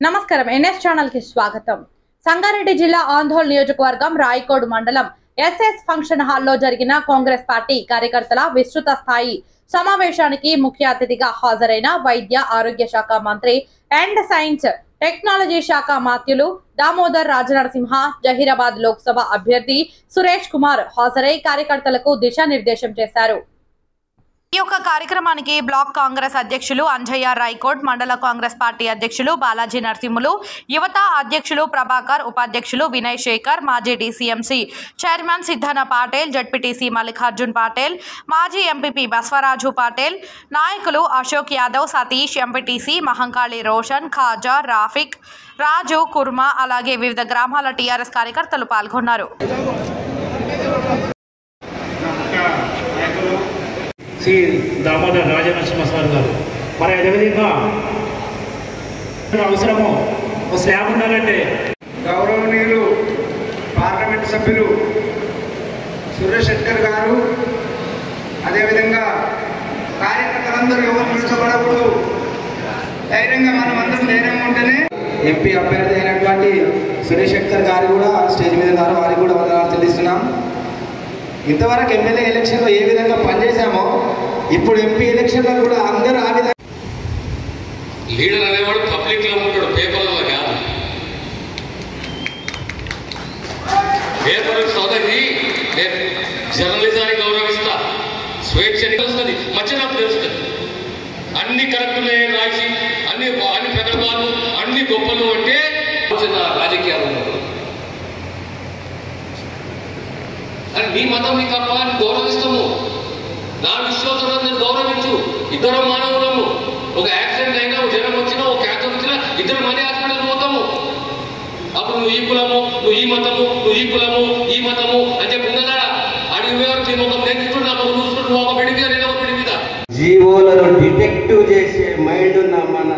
నమస్కారం NS channel కి స్వాగతం. సంగారెడ్డి జిల్లా ఆందోళన నియోజకవర్గం రాయకోడ్ మండలం ఎస్ఎస్ ఫంక్షన్ హాల్లో జరిగిన కాంగ్రెస్ పార్టీ కార్యకర్తల విస్తృత స్థాయి సమావేశానికి ముఖ్య అతిథిగా హాజరైన వైద్య ఆరోగ్య శాఖ మంత్రి అండ్ సైన్స్ టెక్నాలజీ శాఖ మాత్యులు దామోదర్ రాజనరసింహ, జహీరాబాద్ లోక్సభ అభ్యర్థి సురేష్ కుమార్ హాజరై కార్యకర్తలకు దిశానిర్దేశం చేశారు. ఈ యొక్క కార్యక్రమానికి బ్లాక్ కాంగ్రెస్ అధ్యక్షులు అంజయ్య రాయకోడ్, మండల కాంగ్రెస్ పార్టీ అధ్యక్షులు బాలాజీ నరసింహులు, యువత అధ్యక్షులు ప్రభాకర్, ఉపాధ్యక్షులు వినయ్ శేఖర్, మాజీ డీసీఎంసీ చైర్మన్ సిద్ధన్న పాటేల్, జడ్పీటీసీ మల్లికార్జున్ పాటేల్, మాజీ ఎంపీపీ బస్వరాజు పాటేల్, నాయకులు అశోక్ యాదవ్, సతీష్, ఎంపీటీసీ మహంకాళి రోషన్, ఖాజా, రాఫిక్, రాజు, కుర్మా, అలాగే వివిధ గ్రామాల టీఆర్ఎస్ కార్యకర్తలు పాల్గొన్నారు. శ్రీ దామోదర్ రాజనరసింహ సార్ గారు మరి అదేవిధంగా అవసరము ఒక స్లాబ్ ఉండాలంటే గౌరవనీయులు పార్లమెంట్ సభ్యులు సురేష్ శెట్కర్ గారు, అదేవిధంగా కార్యకర్తలందరూ ఎవరు నిలిచబడకూడదు, ధైర్యంగా మనం అందరం ధైర్యంగా ఉంటేనే. ఎంపీ అభ్యర్థి అయినటువంటి సురేష్ శెట్కర్ గారు కూడా స్టేజ్ మీద ఉన్నారు, వారికి కూడా వందనాలు చెల్లిస్తున్నాం. ఇంతవరకు ఎమ్మెల్యే ఎలక్షన్లో ఏ విధంగా పనిచేశామో ఇప్పుడు ఎంపీ ఎలక్షన్లో కూడా అందరూ ఆ విధంగా. లీడర్ అనేవాడు పబ్లిక్ లో ఉంటాడు, పేపర్లలో కాదు. పేపర్ సోదరి నేను జర్నలిజాన్ని గౌరవిస్తా, స్వేచ్ఛని తెలుస్తుంది, మధ్యలో తెలుస్తుంది. అన్ని కరెక్టులే రాసి అన్ని ప్రగల్భాలు అన్ని గొప్పలు అంటే రాజకీయాలు ఉండదు. అని నీ మతం నీ తప్ప అని గౌరవిస్తాము, నా విశ్వాసం నేను గౌరవించు. ఇద్దరు మానవులము, ఒక యాక్సిడెంట్ అయినా, జ్వరం వచ్చినా, ఒక క్యాన్సర్ వచ్చినా ఇద్దరు మనీ హాస్పిటల్ పోతాము. అప్పుడు నువ్వు ఈ కులము, నువ్వు ఈ మతము, నువ్వు ఈ కులము ఈ మతము అని చెప్పి ఉన్నదా? అడిగి ఒక నెగ్గుతుడు నా ఒక చూసుకుంటూ ఒక పెడి మీద నేను ఒక పెడి మీద జీవోలను డిటెక్టివ్ చేసే మైండ్ ఉన్న మన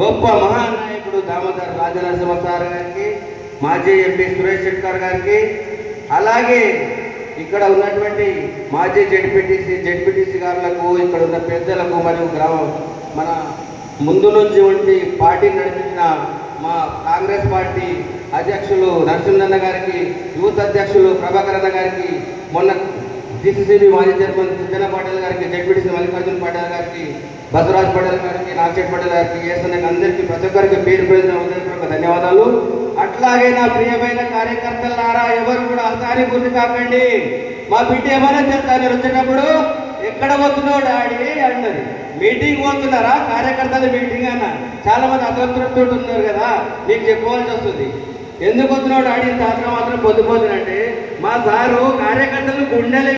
గొప్ప మహానాయకుడు దామోదర్ రాజనరసింహ సార్ గారికి, మాజీ ఎంపీ సురేష్ శెట్కర్ గారికి, అలాగే ఇక్కడ ఉన్నటువంటి మాజీ జడ్పీటీసీ గారులకు, ఇక్కడ ఉన్న పెద్దలకు మరియు మన ముందు నుంచి ఉండి పార్టీ నడిపించిన మా కాంగ్రెస్ పార్టీ అధ్యక్షులు నరసింహన్న గారికి, యూత్ అధ్యక్షులు ప్రభాకర్ అన్న గారికి, మొన్న డిసిసిబి మాజీ చైర్మన్ సిద్ధన్న పాటేల్ గారికి, జడ్పీటీసీ మల్లికార్జున్ పాటేల్ గారికి, బసవరాజ్ పటేల్ గారికి, నాగశెట్టి పటేల్ గారికి, ఏసన్న అందరికీ ప్రతి ఒక్కరికి పేరు పేరున ధన్యవాదాలు. అట్లాగే నా ప్రియమైన కార్యకర్తలారా, ఎవరు కూడా అసారి గుర్తు కాకండి. మా బిడ్డ ఏమైనా చెప్తాను, వచ్చేటప్పుడు ఎక్కడ పోతున్నావు డాడీ అన్నది. మీటింగ్ పోతున్నారా? కార్యకర్తల మీటింగ్ అన్న. చాలా మంది అసంతృప్తి ఉన్నారు కదా, మీకు చెప్పుకోవాల్సి వస్తుంది. ఎందుకు వస్తున్నావు డాడీ తాత్ర మాత్రం పొద్దుపోతున్నట్టే. మా సారు కార్యకర్తలు గుండెలే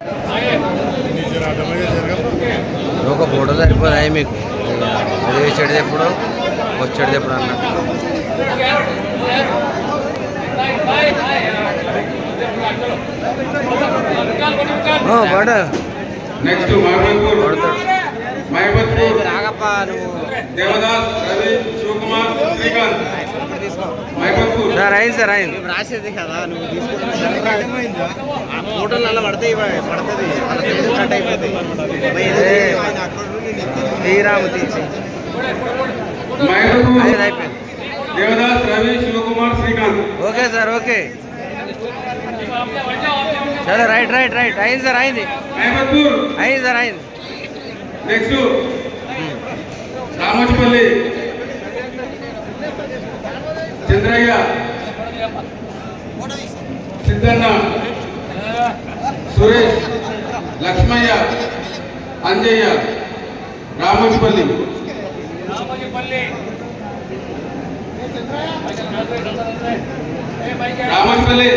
ఒక ఫోటో సరిపోదాయి మీకు, అది వేసాడు ఎప్పుడు వచ్చాడు ఎప్పుడు అన్నట్టు. నెక్స్ట్ రాగప్ప నువ్వు దేవదాస్, రవి, శివకుమార్, శ్రీకాంత్. సార్ అయింది సార్ అయింది. రాసేది కదా నువ్వు తీసుకుంటే ఫోటోలు అలా పడుతుంది కట్ అయిపోతాయి. తీరాము తీసి అయిపోయింది. Devadas, Ravi, Shivakumar, Srikanth. Okay sir okay. సరే రైట్ రైట్ రైట్ అయింది సార్ అయింది అయింది సార్ అయింది. నెక్స్ట్ రామోజపల్లి చంద్రయ్య, సిద్ధన్న, సురేష్, లక్ష్మయ్య, అంజయ్య, రామోజపల్లి. రామోజపల్లి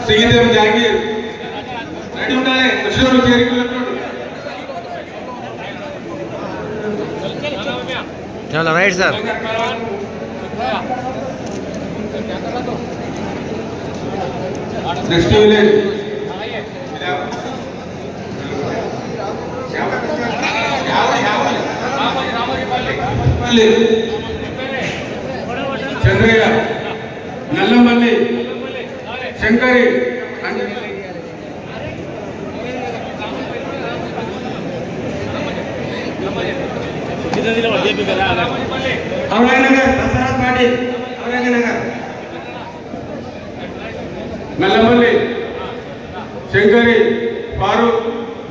శ్రీదేవి, జాంగీర్ రెడీ ఉండాలి. కృష్ణుడు చలో right sir. Next village Chandraiah, Nallampalli, Shankari, Aurangnagar Dasharath Patil Aurangnagar Nallamalli Shankari Farooq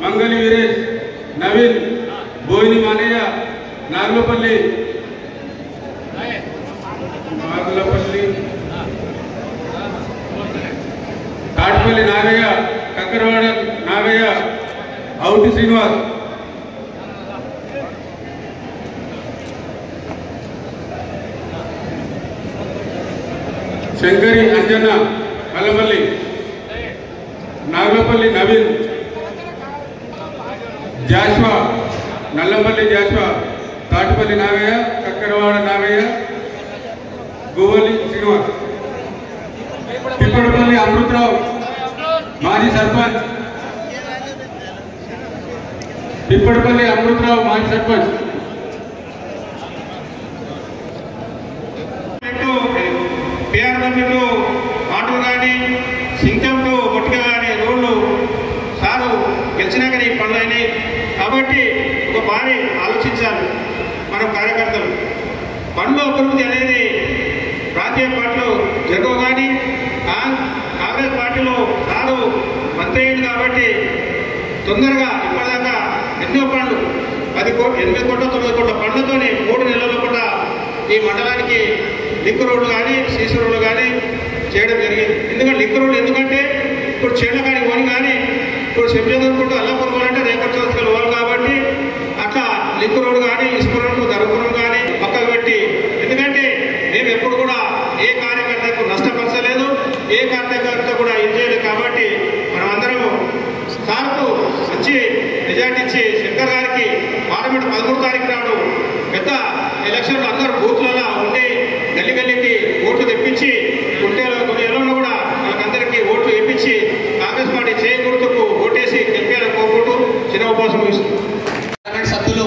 Mangli Veeresh नवीन बोईनी मानయ్య नागलपल्ली ताटपल्ली नागయ్య कक्करवाड़ नागయ్య औटी श्रीनिवास शंकरी अंजना मलमल्ली नागलपल्ली नवीन जाश्वा नल्लमल्ली जाश्वा ताटपल्ली नागయ్య कक्करवाड़ नागయ్య गोवली श्रीनिवास पिपड़पल्ली अमृतराव माजी सरपंच पिपड़पल्ली अमृतराव माजी सरपंच పిఆర్డబ్ల్యూ ఆటో కానీ సింకంతో బొట్టుక కానీ రోడ్లు సారు గెలిచినాక ఈ పనులు అయినాయి కాబట్టి ఒక భారీ ఆలోచించాలి మన కార్యకర్తలు. పనుల అభివృద్ధి అనేది రాజకీయ పార్టీలో జరగవు కానీ కాంగ్రెస్ పార్టీలో సారు మంత్రి అయింది కాబట్టి తొందరగా ఇప్పటిదాకా ఎన్నో పనులు 8 కోట్ల 9 కోట్ల పనులతోనే 3 నెలల కూడా ఈ మండలానికి లింక్ రోడ్లు కానీ సీసీ రోడ్లు కానీ చేయడం జరిగింది. ఎందుకంటే లింక్ రోడ్లు ఎందుకంటే ఇప్పుడు చేళ్ళకాడి పోని కానీ ఇప్పుడు శంషాదూరుకుంటూ అల్లాపురం పోవాలంటే రేపటి చౌదరికలు పోవాలి కాబట్టి అట్లా లింక్ రోడ్డు కానీ ఇసుపురం ధర్మపురం కానీ పక్కకు పెట్టి, ఎందుకంటే మేము ఎప్పుడు కూడా ఏ కార్యకర్తకు నష్టపరచలేదు, ఏ కార్యకర్త కూడా ఏం చేయలేదు. కాబట్టి మనం అందరము సార్కు మంచి మెజార్టీ ఇచ్చి శంకర్ గారికి పార్లమెంట్ 13 తారీఖు నాడు పెద్ద ఎలక్షన్లు అందరూ బూత్లలో ఉండి గల్లి గల్లికి ఓట్లు తెప్పించి గుంటెలో కొన్ని ఎల్లో కూడా వాళ్ళకందరికీ ఓట్లు తెప్పించి కాంగ్రెస్ పార్టీ చేయకూడదుకు ఓటేసి గెలిపేయాలని కోరుకుంటూ చిన్న ఉపవాసం ఇస్తుంది. సభ్యులు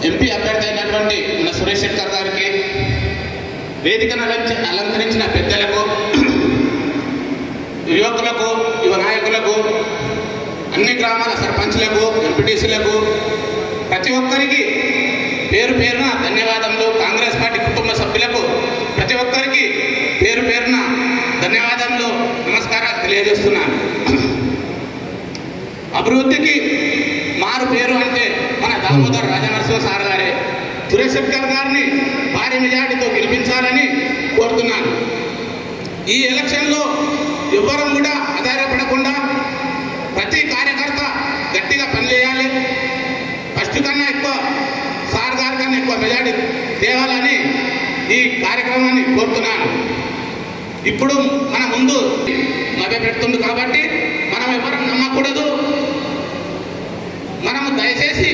ఎంపీ అభ్యర్థి అయినటువంటి మన సురేష్ శెట్కర్ గారికి, వేదికను అలంకరించిన పెద్దలకు, యువకులకు, యువ నాయకులకు, అన్ని గ్రామాల సర్పంచ్లకు, ఎంపీటీసీలకు, ప్రతి ఒక్కరికి పేరు పేరున ధన్యవాదములు. కాంగ్రెస్ పార్టీ కుటుంబ సభ్యులకు ప్రతి ఒక్కరికి పేరు పేరున ధన్యవాదములు, నమస్కారాలు తెలియజేస్తున్నాను. అభివృద్ధికి మారు పేరు అంటే మన దామోదర్ రాజనరసింహ సార్ గారే. సురేష్ శెట్కర్ గారిని భారీ మెజార్టీతో గెలిపించాలని కోరుతున్నాను. ఈ ఎలక్షన్లో ఎవ్వరం కూడా ఆధారపడకుండా ప్రతి కార్యకర్త గట్టిగా పనిచేయాలి. ఫస్ట్ కన్నా ఎక్కువ సార్ గారి కన్నా ఎక్కువ మెజార్టీ తేవాలని ఈ కార్యక్రమాన్ని కోరుతున్నాను. ఇప్పుడు మన ముందు మభ్య పెడుతుంది కాబట్టి మనం ఎవరు నమ్మకూడదు. మనము దయచేసి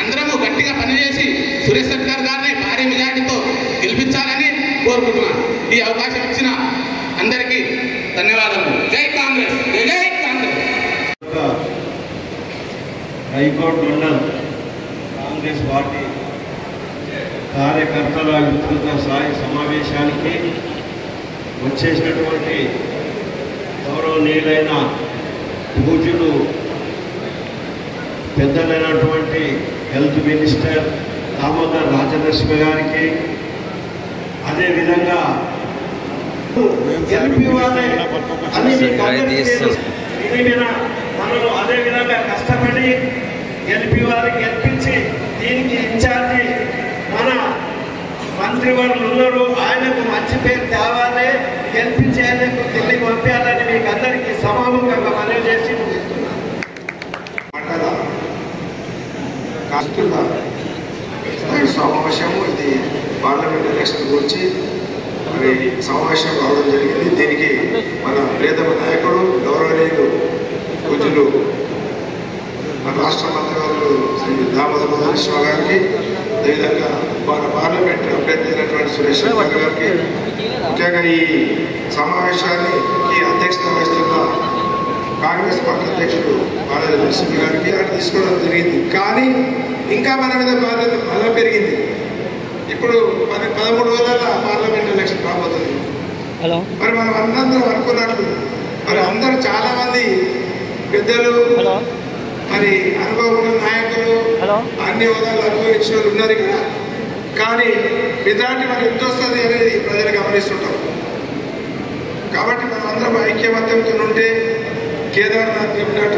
అందరము గట్టిగా పనిచేసి సురేష్ శెట్కర్ గారిని భారీ మెజార్టీతో గెలిపించాలని కోరుకుంటున్నాను. ఈ అవకాశం ఇచ్చిన అందరికీ ధన్యవాదాలు. జై కాంగ్రెస్, జై కాంగ్రెస్. హైకోర్టు మండలం కాంగ్రెస్ పార్టీ కార్యకర్తల విస్తృత స్థాయి సమావేశానికి వచ్చేసినటువంటి గౌరవనీయులైన పూజ్యులు పెద్దలైనటువంటి హెల్త్ మినిస్టర్ దామోదర్ రాజనరసింహ గారికి, అదేవిధంగా మనము అదేవిధంగా కష్టపడి గెలిపి వారికి గెలిపించి దీనికి ఇన్ఛార్జి మన మంత్రివర్యులు ఉన్నారు, ఆయనకు మంచి పేరు తేవాలి, గెలిపించి ఆయనకు ఢిల్లీకి పంపించాలని మీకు అందరికీ సమాముఖంగా మనవి చేసి ముగిస్తున్నాను. సమావేశము ఇది పార్లమెంట్ ఎలక్షన్ గురించి మరి సమావేశం కావడం జరిగింది. దీనికి మన ప్రియతమ నాయకుడు గౌరవనీయులు పూజ్యులు మన రాష్ట్ర మంత్రివర్యులు శ్రీ దామోదర్ రాజనరసింహ గారికి, అదేవిధంగా మన పార్లమెంట్ అభ్యర్థి అయినటువంటి సురేష్ శెట్కర్ గారికి, ముఖ్యంగా ఈ సమావేశానికి అధ్యక్షత వహిస్తున్న కాంగ్రెస్ పార్టీ అధ్యక్షుడు బాలాజీ నరసింహ గారికి తీసుకోవడం జరిగింది. కానీ ఇంకా మన మీద బాధ్యత బలం పెరిగింది. ఇప్పుడు 13 రోజుల పార్లమెంట్ ఎలక్షన్ రాబోతుంది. మరి మనం అందరం అనుకున్నట్లు మరి అందరూ చాలా మంది పెద్దలు మరి అనుభవం ఉన్న నాయకులు అన్ని హోదాలు అనుభవించిన వాళ్ళు ఉన్నారు ఇక్కడ. కానీ మెజార్టీ మరి ఎంత వస్తుంది అనేది ప్రజలు గమనిస్తుంటారు. కాబట్టి మనం అందరం ఐక్యమత్యంతో ఉంటే కేదార్నాథ్ చెప్పినట్టు